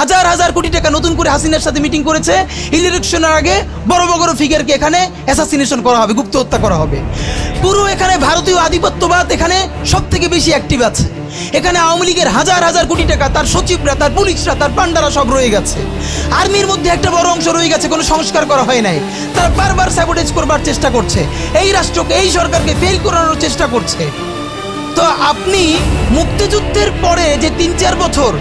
হাজার হাজার কোটি টাকা নতুন করে হাসিনার সাথে মিটিং করেছে। ইলেকশনের আগে বড় বড় ফিগারকে এখানে অ্যাসাসিনেশন করা হবে, গুপ্ত হত্যা করা হবে। পুরো এখানে ভারতীয় আধিপত্যবাদ এখানে সব থেকে বেশি অ্যাক্টিভ আছে। এখানে আওয়ামী লীগের হাজার হাজার কোটি টাকা, তার সচিবরা, তার পুলিশরা, তার পান্ডারা সব রয়ে গেছে। আর্মির মধ্যে একটা বড় অংশ রয়ে গেছে, কোনো সংস্কার করা হয় নাই। তারা বারবার স্যাবোটেজ করবার চেষ্টা করছে, এই রাষ্ট্রকে, এই সরকারকে ফেল করানোর চেষ্টা করছে। তো আপনি মুক্তিযুদ্ধের পরে যে ৩-৪ বছর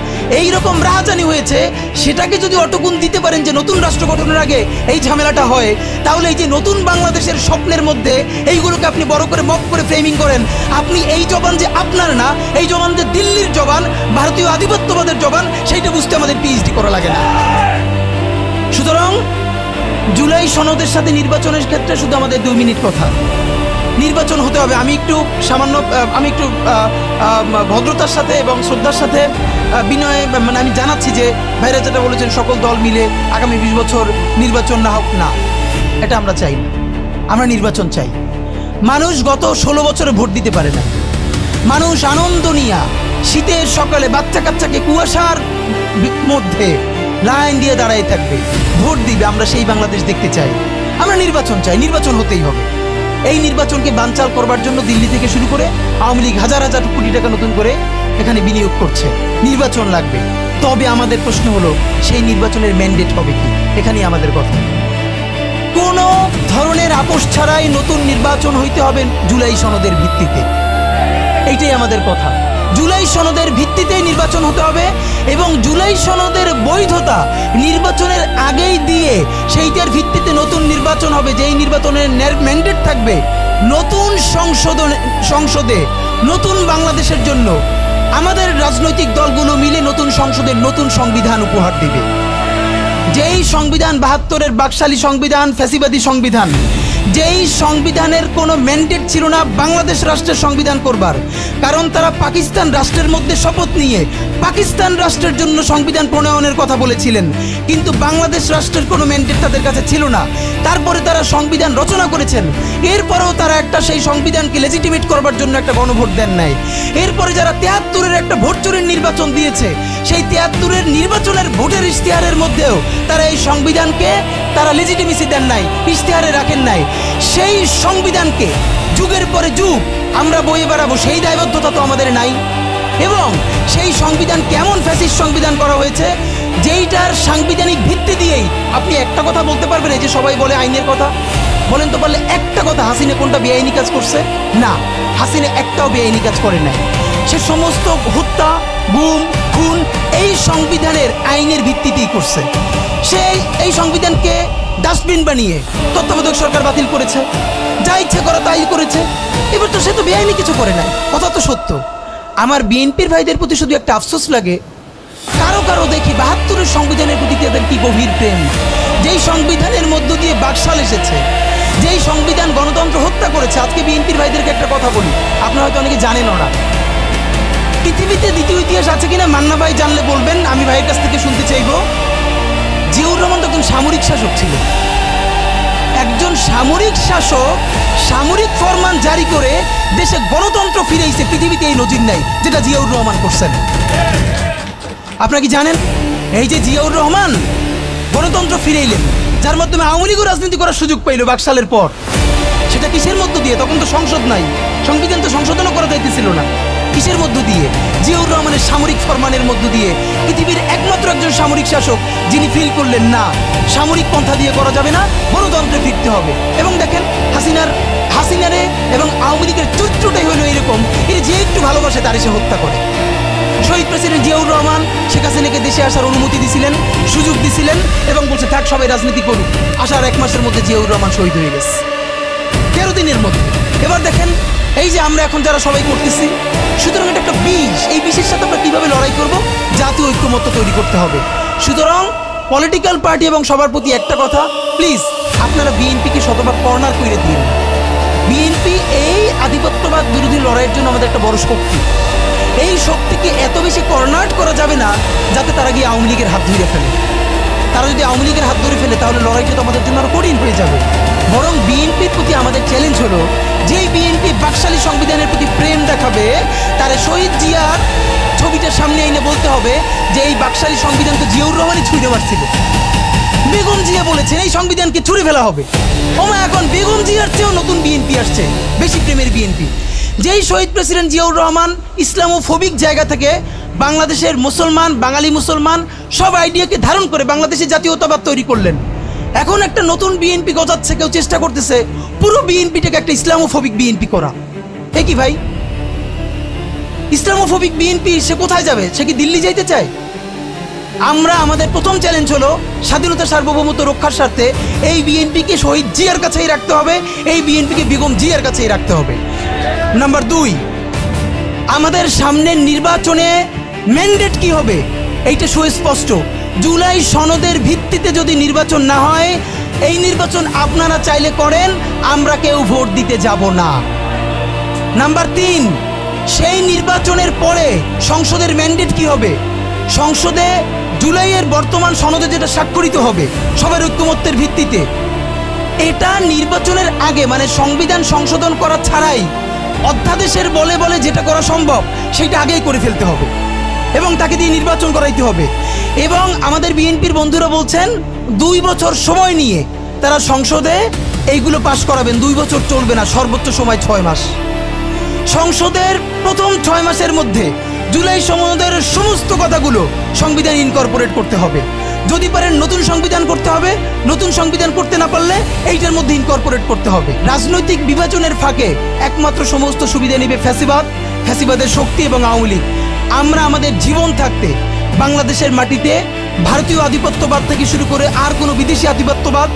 এই রকম রাহাজানি হয়েছে, সেটাকে যদি অটগুণ দিতে পারেন যে নতুন রাষ্ট্র গঠনের আগে এই ঝামেলাটা হয়, তাহলে এই যে নতুন বাংলাদেশের স্বপ্নের মধ্যে এইগুলোকে আপনি বড় করে মপ করে ফ্রেমিং করেন, আপনি এই জবান যে আপনার না, এই জবান যে দিল্লির জবান, ভারতীয় আধিপত্যবাদের জবান, সেইটা বুঝতে আমাদের পিএইচডি করা লাগে না। সুতরাং জুলাই সনদের সাথে নির্বাচনের ক্ষেত্রে শুধু আমাদের 2 মিনিট কথা। নির্বাচন হতে হবে। আমি একটু ভদ্রতার সাথে এবং শ্রদ্ধার সাথে বিনয় মানে আমি জানাচ্ছি যে ভাইরা যেটা বলেছেন সকল দল মিলে আগামী 20 বছর নির্বাচন না হোক, না, এটা আমরা চাই না। আমরা নির্বাচন চাই। মানুষ গত 16 বছরে ভোট দিতে পারে না। মানুষ আনন্দ নিয়া শীতের সকালে বাচ্চা কাচ্চাকে কুয়াশার মধ্যে লাইন দিয়ে দাঁড়াই থাকবে, ভোট দিবে। আমরা সেই বাংলাদেশ দেখতে চাই। আমরা নির্বাচন চাই, নির্বাচন হতেই হবে। এই নির্বাচনকে বানচাল করবার জন্য দিল্লি থেকে শুরু করে আওয়ামী লীগ হাজার হাজার কোটি টাকা নতুন করে এখানে বিনিয়োগ করছে। নির্বাচন লাগবে। তবে আমাদের প্রশ্ন হলো, সেই নির্বাচনের ম্যান্ডেট হবে কি? এখানেই আমাদের কথা। কোনো ধরনের আপোষ ছাড়াই নতুন নির্বাচন হইতে হবে জুলাই সনদের ভিত্তিতে। এইটাই আমাদের কথা। জুলাই সনদের ভিত্তিতেই নির্বাচন হতে হবে এবং জুলাই সনদের বৈধতা নির্বাচনের আগেই দিয়ে সেইটার ভিত্তিতে নতুন নির্বাচন হবে, যেই নির্বাচনের ম্যান্ডেট থাকবে নতুন সংসদে নতুন বাংলাদেশের জন্য আমাদের রাজনৈতিক দলগুলো মিলে নতুন সংসদের নতুন সংবিধান উপহার দিবে। যেই সংবিধান 72-এর বাকশালী সংবিধান, ফ্যাসিবাদী সংবিধান, যেই সংবিধানের কোনো ম্যান্ডেট ছিল না বাংলাদেশ রাষ্ট্রের সংবিধান করবার, কারণ তারা পাকিস্তান রাষ্ট্রের মধ্যে শপথ নিয়ে পাকিস্তান রাষ্ট্রের জন্য সংবিধান প্রণয়নের কথা বলেছিলেন, কিন্তু বাংলাদেশ রাষ্ট্রের কোনো ম্যান্ডেট তাদের কাছে ছিল না। তারপরে তারা সংবিধান রচনা করেছেন, এরপরেও তারা একটা সেই সংবিধানকে লেজিটিমেট করবার জন্য একটা গণভোট দেন নাই। এরপরে যারা 73-এর একটা ভোট চুরির নির্বাচন দিয়েছে, সেই 73-এর নির্বাচনের ভোটের ইশতেহারের মধ্যেও তারা এই সংবিধানকে তারা লেজিটিমেসি দেন নাই, ইশতেহারে রাখেন নাই। সেই সংবিধানকে যুগের পরে যুগ আমরা বয়ে বেড়াবো, সেই দায়বদ্ধতা তো আমাদের নাই। এবং সেই সংবিধান কেমন ফ্যাসিস্ট সংবিধান করা হয়েছে, যেইটার সাংবিধানিক ভিত্তি দিয়েই আপনি একটা কথা বলতে পারবেন, এই যে সবাই বলে আইনের কথা, বলেন তো পারলে একটা কথা, হাসিনা কোনটা বেআইনি কাজ করছে? না, হাসিনা একটাও বেআইনি কাজ করে নাই। সে সমস্ত হত্যা, গুম, খুন এই সংবিধানের আইনের ভিত্তিতেই করছে। সে এই সংবিধানকে ডাস্টবিন বানিয়ে তত্ত্বাবধায়ক সরকার বাতিল করেছে, যা ইচ্ছে করা তাই করেছে। এবার তো সে তো বেআইনি কিছু করে নাই, কথা তো সত্য। আমার বিএনপির ভাইদের প্রতি শুধু একটা আফসোস লাগে, কারো কারো দেখি 72-এর সংবিধানের প্রতি তাদের কি গভীর প্রেম। যেই সংবিধানের মধ্য দিয়ে বাকশাল এসেছে, যেই সংবিধান গণতন্ত্র হত্যা করেছে। আজকে বিএনপির ভাইদেরকে একটা কথা বলি, আপনারা হয়তো অনেকে জানেনও না। পৃথিবীতে দ্বিতীয় ইতিহাস আছে কিনা মান্না ভাই জানলে বলবেন, আমি ভাইয়ের কাছ থেকে শুনতে চাইব। জিয়াউর রহমান তো একজন সামরিক শাসক ছিল। একজন সামরিক শাসক সামরিক ফরমান জারি করে দেশে গণতন্ত্র ফিরেইছে, পৃথিবীতে এই নজির নাই যেটা জিয়াউর রহমান করছেন। আপনারা কি জানেন? এই যে জিয়াউর রহমান গণতন্ত্র ফিরেইলেন, যার মাধ্যমে আওয়ামী লীগও রাজনীতি করার সুযোগ পাইল বাকশালের পর, সেটা কিসের মধ্য দিয়ে? তখন তো সংসদ নাই, সংবিধান তো সংশোধনও করা যাইতেছিল না। কিসের মধ্য দিয়ে? জিয়াউর রহমানের সামরিক ফরমানের মধ্য দিয়ে। পৃথিবীর একমাত্র একজন সামরিক শাসক যিনি ফিল করলেন না, সামরিক পন্থা দিয়ে করা যাবে না, গণতন্ত্রে ফিরতে হবে। এবং দেখেন হাসিনারে এবং আওয়ামী লীগের চরিত্রটাই হলো এরকম, এর যে একটু ভালোবাসে তার এসে হত্যা করে। শহীদ প্রেসিডেন্ট জিয়াউর রহমান শেখ হাসিনাকে দেশে আসার অনুমতি দিছিলেন, সুযোগ দিছিলেন এবং বলছে থাক সবাই রাজনীতি করুক। আসার 1 মাসের মধ্যে জিয়াউর রহমান শহীদ হয়ে গেছে, 13 দিনের মধ্যে। এবার দেখেন এই যে আমরা এখন যারা সবাই করতেছি, সুতরাং এটা একটা বিষ। এই বিষের সাথে আমরা কীভাবে লড়াই করব? জাতীয় ঐক্যমত্য তৈরি করতে হবে। সুতরাং পলিটিক্যাল পার্টি এবং সবার প্রতি একটা কথা, প্লিজ আপনারা বিএনপিকে শতভাগ কর্নার করে দিন। বিএনপি এই আধিপত্যবাদ বিরোধী লড়াইয়ের জন্য আমাদের একটা বড় শক্তি। এই শক্তিকে এত বেশি কর্নার করা যাবে না যাতে তারা গিয়ে আওয়ামী লীগের হাত ধরে ফেলে। তারা যদি আওয়ামী লীগের হাত ধরে ফেলে তাহলে লড়াইটা তো আমাদের জন্য আরো কঠিন হয়ে যাবে। বরং বিএনপির প্রতি আমাদের চ্যালেঞ্জ হলো, যেই বিএনপি বাকশালী সংবিধানের প্রতি প্রেম দেখাবে, তারা শহীদ জিয়ার ছবিটা সামনে এনে বলতে হবে যে এই বাকশালী সংবিধান তো জিয়াউর রহমানই ছুঁড়ে মারছিল। বেগম জিয়া বলেছেন এই সংবিধানকে ছুঁড়ে ফেলা হবে। ওমা এখন বেগম জিয়ার চেয়েও নতুন বিএনপি আসছে, বেশি প্রেমের বিএনপি। যেই শহীদ প্রেসিডেন্ট জিয়াউর রহমান ইসলামোফোবিক জায়গা থেকে বাংলাদেশের মুসলমান, বাঙালি মুসলমান সব আইডিয়াকে ধারণ করে বাংলাদেশে জাতীয়তাবাদ তৈরি করলেন। এখন একটা নতুন বিএনপি গজাচ্ছে, কেউ চেষ্টা করতেছে পুরো বিএনপিটাকে একটা ইসলামোফোবিক বিএনপি করা। এ কি ভাই, ইসলামোফোবিক বিএনপি সে কোথায় যাবে? সে কি দিল্লি যাইতে চায়? আমরা আমাদের প্রথম চ্যালেঞ্জ হলো স্বাধীনতা সার্বভৌমত্ব রক্ষার স্বার্থে এই বিএনপিকে শহীদ জিয়ার কাছেই রাখতে হবে, এই বিএনপিকে বেগম জিয়ার কাছেই রাখতে হবে। নাম্বার 2, আমাদের সামনের নির্বাচনে ম্যান্ডেট কি হবে এইটা সুস্পষ্ট। জুলাই সনদের ভিত্তিতে যদি নির্বাচন না হয়, এই নির্বাচন আপনারা চাইলে করেন, আমরা কেউ ভোট দিতে যাব না। নাম্বার 3, সেই নির্বাচনের পরে সংসদের ম্যান্ডেট কি হবে? সংসদে জুলাইয়ের বর্তমান সনদে যেটা স্বাক্ষরিত হবে সবার ঐক্যমত্যের ভিত্তিতে, এটা নির্বাচনের আগে মানে সংবিধান সংশোধন করা ছাড়াই অধ্যাদেশের বলে বলে যেটা করা সম্ভব সেটা আগেই করে ফেলতে হবে এবং তাকে দিয়ে নির্বাচন করাইতে হবে। এবং আমাদের বিএনপির বন্ধুরা বলছেন 2 বছর সময় নিয়ে তারা সংসদে এইগুলো পাশ করাবেন। 2 বছর চলবে না, সর্বোচ্চ সময় 6 মাস। সংসদের প্রথম 6 মাসের মধ্যে জুলাই সনদের সমস্ত কথাগুলো সংবিধান ইনকর্পোরেট করতে হবে। যদি পারেন নতুন সংবিধান করতে হবে, নতুন সংবিধান করতে না পারলে এইটার মধ্যে ইনকর্পোরেট করতে হবে। রাজনৈতিক বিভাজনের ফাঁকে একমাত্র সমস্ত সুবিধা নেবে ফ্যাসিবাদ, ফ্যাসিবাদের শক্তি এবং আওয়ামী লীগ। আমরা আমাদের জীবন থাকতে বাংলাদেশের মাটিতে ভারতীয় আধিপত্যবাদ থেকে শুরু করে আর কোনো বিদেশি আধিপত্যবাদ,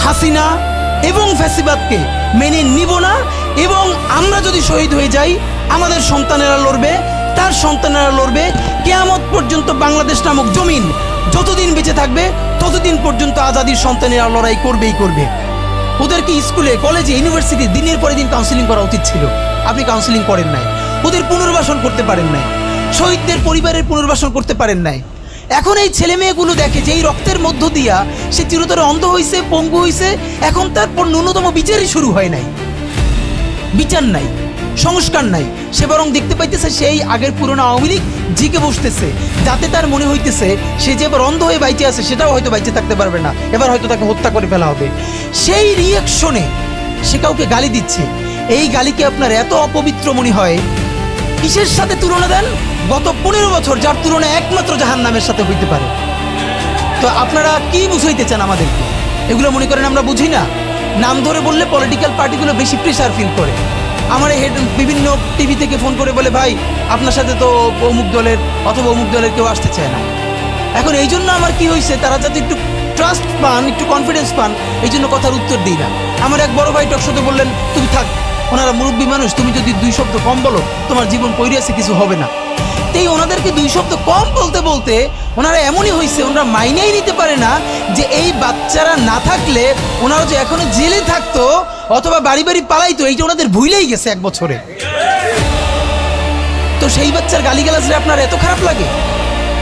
হাসিনা এবং ফ্যাসিবাদকে মেনে নিব না। এবং আমরা যদি শহীদ হয়ে যাই, আমাদের সন্তানেরা লড়বে, তার সন্তানেরা লড়বে, কিয়ামত পর্যন্ত বাংলাদেশ নামক জমিন যতদিন বেঁচে থাকবে ততদিন পর্যন্ত আজাদির সন্তানেরা লড়াই করবেই করবে। ওদেরকে স্কুলে, কলেজে, ইউনিভার্সিটি দিনের পরে দিন কাউন্সিলিং করা উচিত ছিল। আপনি কাউন্সিলিং করেন নাই, ওদের পুনর্বাসন করতে পারেন নাই, শহীদদের পরিবারের পুনর্বাসন করতে পারেন নাই। এখন এই ছেলে মেয়েগুলো দেখে যে এই রক্তের মধ্য দিয়া সে চিরতরে অন্ধ হয়েছে, পঙ্গু হয়েছে, এখন তারপর ন্যূনতম বিচারই শুরু হয় নাই, বিচার নাই, সংস্কার নাই। সে বরং দেখতে পাইতেছে সেই আগের পুরনো আওয়ামী লীগ জিকে বসতেছে, যাতে তার মনে হইতেছে সে যে এবার অন্ধ হয়ে বাইচে আছে সেটাও হয়তো বাইচে থাকতে পারবে না, এবার হয়তো তাকে হত্যা করে ফেলা হবে। সেই রিয়াকশনে সে কাউকে গালি দিচ্ছে। এই গালিকে আপনার এত অপবিত্র মনে হয়, কিসের সাথে তুলনা দেন? গত 15 বছর যার তুলনা একমাত্র জাহান্নামের সাথে হইতে পারে। তো আপনারা কি বুঝাইতে চান আমাদেরকে? এগুলো মনে করেন আমরা বুঝি না? নাম ধরে বললে পলিটিক্যাল পার্টিগুলো বেশি প্রেশার ফিল করে। আমার হেড বিভিন্ন টিভি থেকে ফোন করে বলে, ভাই আপনার সাথে তো অমুক দলের অথবা অমুক দলের কেউ আসতে চায় না। এখন এই জন্য আমার কি হয়েছে, তারা যাতে একটু ট্রাস্ট পান, একটু কনফিডেন্স পান, এই জন্য কথার উত্তর দিই না। আমার এক বড় ভাই টকশোতে বললেন, তুমি থাক, ওনারা মুরব্বী মানুষ, তুমি যদি 2 শব্দ কম বলো তোমার জীবন পইরিয়াছে, কিছু হবে না। এই ওনাদেরকে 2 শব্দ কম বলতে বলতে ওনারা এমনই হয়েছে, ওনারা মাইনেই নিতে পারে না যে এই বাচ্চারা না থাকলে ওনারা যে এখনো জেলে থাকতো অথবা বাড়ি বাড়ি পালাইতো, এইটা ওনাদের ভুলেই গেছে 1 বছরে। তো সেই বাচ্চার গালিগালাজে আপনার এত খারাপ লাগে?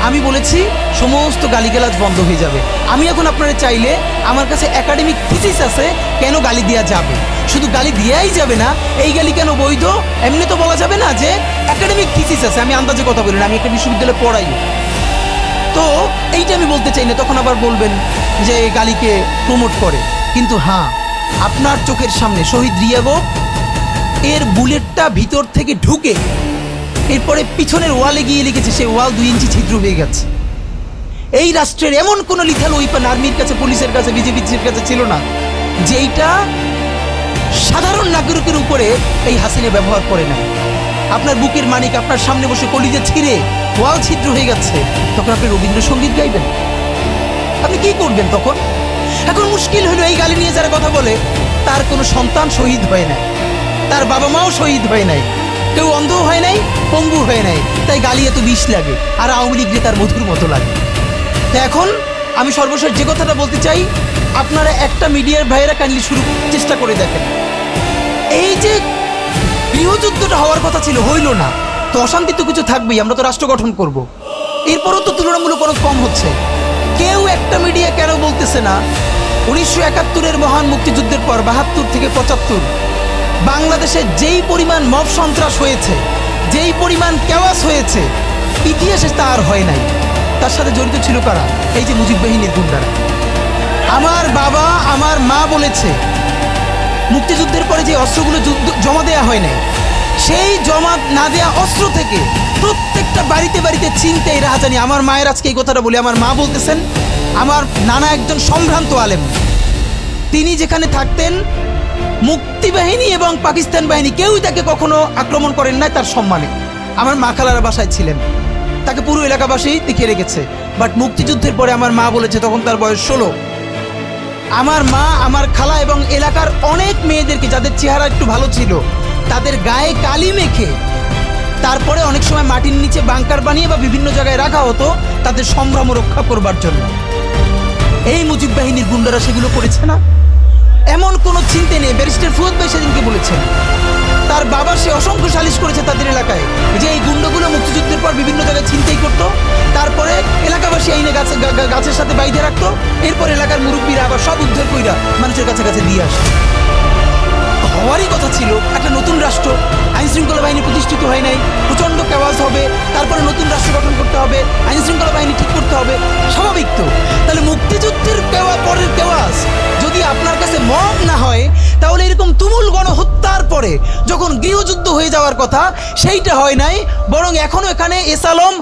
আমি বলেছি সমস্ত গালিগালাজ বন্ধ হয়ে যাবে। আমি এখন আপনারা চাইলে, আমার কাছে একাডেমিক থিসিস আছে কেন গালি দেওয়া যাবে। শুধু গালি দেওয়াই যাবে না, এই গালি কেন বৈধ এমনি তো বলা যাবে না, যে একাডেমিক থিসিস আছে। আমি আন্দাজে কথা বলি না, আমি একটা বিশ্ববিদ্যালয়ে পড়াই। তো এইটা আমি বলতে চাই না, তখন আবার বলবেন যে গালিকে প্রমোট করে। কিন্তু হ্যাঁ, আপনার চোখের সামনে শহীদ রিয়াবো এর বুলেটটা ভিতর থেকে ঢুকে এরপরে পিছনের ওয়ালে গিয়ে লিখেছে, সে ওয়াল 2 ইঞ্চি ছিদ্র হয়ে গেছে। এই রাষ্ট্রের এমন কোনো লিথাল ওয়েপন আর্মির কাছে, পুলিশের কাছে, বিজেপির কাছে ছিল না যেইটা সাধারণ নাগরিকের উপরে এই হাসিনা ব্যবহার করে না। আপনার বুকের মানিক আপনার সামনে বসে কলিজা ছিঁড়ে ওয়াল ছিদ্র হয়ে গেছে, তখন আপনি রবীন্দ্রসঙ্গীত গাইবেন? আপনি কি করবেন তখন? এখন মুশকিল হলো, এই গালি নিয়ে যারা কথা বলে তার কোনো সন্তান শহীদ হয় নাই, তার বাবা মাও শহীদ হয় নাই, কেউ অন্ধ হয় নাই, পঙ্গু হয় নাই, তাই গালি এত বিষ লাগে। আর আওয়ামী লীগ তার মধুর মতো লাগে। তো এখন আমি সর্বশেষ যে কথাটা বলতে চাই, আপনারা একটা মিডিয়ার ভাইয়েরা কাইন্ডলি শুরু চেষ্টা করে দেখেন। এই যে গৃহযুদ্ধটা হওয়ার কথা ছিল, হইল না, তো অশান্তি তো কিছু থাকবেই, আমরা তো রাষ্ট্র গঠন করব। এরপরও তো তুলনামূলক অনেক কম হচ্ছে। কেউ একটা মিডিয়া কেন বলতেছে না 1971-এর মহান মুক্তিযুদ্ধের পর 72 থেকে 75 বাংলাদেশে যেই পরিমাণ মব সন্ত্রাস হয়েছে, যেই পরিমাণ কেওয়াস হয়েছে, ইতিহাসে তা আর হয় নাই। তার সাথে জড়িত ছিল কারা? এই যে মুজিব বাহিনীর গুন্ডারা। আমার বাবা আমার মা বলেছে মুক্তিযুদ্ধের পরে যে অস্ত্রগুলো জমা দেওয়া হয় নাই, সেই জমা না দেওয়া অস্ত্র থেকে প্রত্যেকটা বাড়িতে বাড়িতে ছিনতাই, রাহাজানি। আমার মায়ের আজকে এই কথাটা বলি, আমার মা বলতেছেন আমার নানা একজন সম্ভ্রান্ত আলেম, তিনি যেখানে থাকতেন মুক্তিবাহিনী এবং পাকিস্তান বাহিনী কেউই তাকে কখনো আক্রমণ করেন নাই তার সম্মানে। আমার মা খালারা বাসায় ছিলেন, তাকে পুরো এলাকাবাসী দেখে রেখেছে। বাট মুক্তিযুদ্ধের পরে আমার মা বলেছে, তখন তার বয়স 16, আমার মা আমার খালা এবং এলাকার অনেক মেয়েদেরকে, যাদের চেহারা একটু ভালো ছিল, তাদের গায়ে কালি মেখে তারপরে অনেক সময় মাটির নিচে বাংকার বানিয়ে বা বিভিন্ন জায়গায় রাখা হতো তাদের সম্ভ্রম রক্ষা করবার জন্য। এই মুজিব বাহিনীর গুন্ডারা সেগুলো করেছে না? এমন কোনো চিন্তা নেই। ব্যারিস্টার ফুয়াদ ভাই সেদিনকে বলেছেন তার বাবা সে অসংখ্য সালিশ করেছে তাদের এলাকায় যে এই গুন্ডাগুলো মুক্তিযুদ্ধের পর বিভিন্ন জায়গায় ছিনতাই করতো, তারপরে এলাকাবাসী আইনে গাছের সাথে বাইধে রাখতো, এরপর এলাকার মুরব্বীরা আবার সব উদ্ধার কইরা মানুষের কাছে কাছে দিয়ে আসতো। হওয়ারই কথা ছিল একটা নতুন রাষ্ট্র, আইন শৃঙ্খলা বাহিনী প্রতিষ্ঠিত হয় নাই, প্রচণ্ড কেওয়াজ হবে, তারপরে নতুন রাষ্ট্র গঠন করতে হবে, আইন শৃঙ্খলা বাহিনী ঠিক করতে হবে, স্বাভাবিক তো। তাহলে মুক্তিযুদ্ধের পরের কেওয়াজ যদি আপনার কাছে মব না হয়, তাহলে এরকম তুমুল গণহত্যার পরে যখন গৃহযুদ্ধ হয়ে যাওয়ার কথা সেইটা হয় নাই, বরং এখনো এখানে এস আলম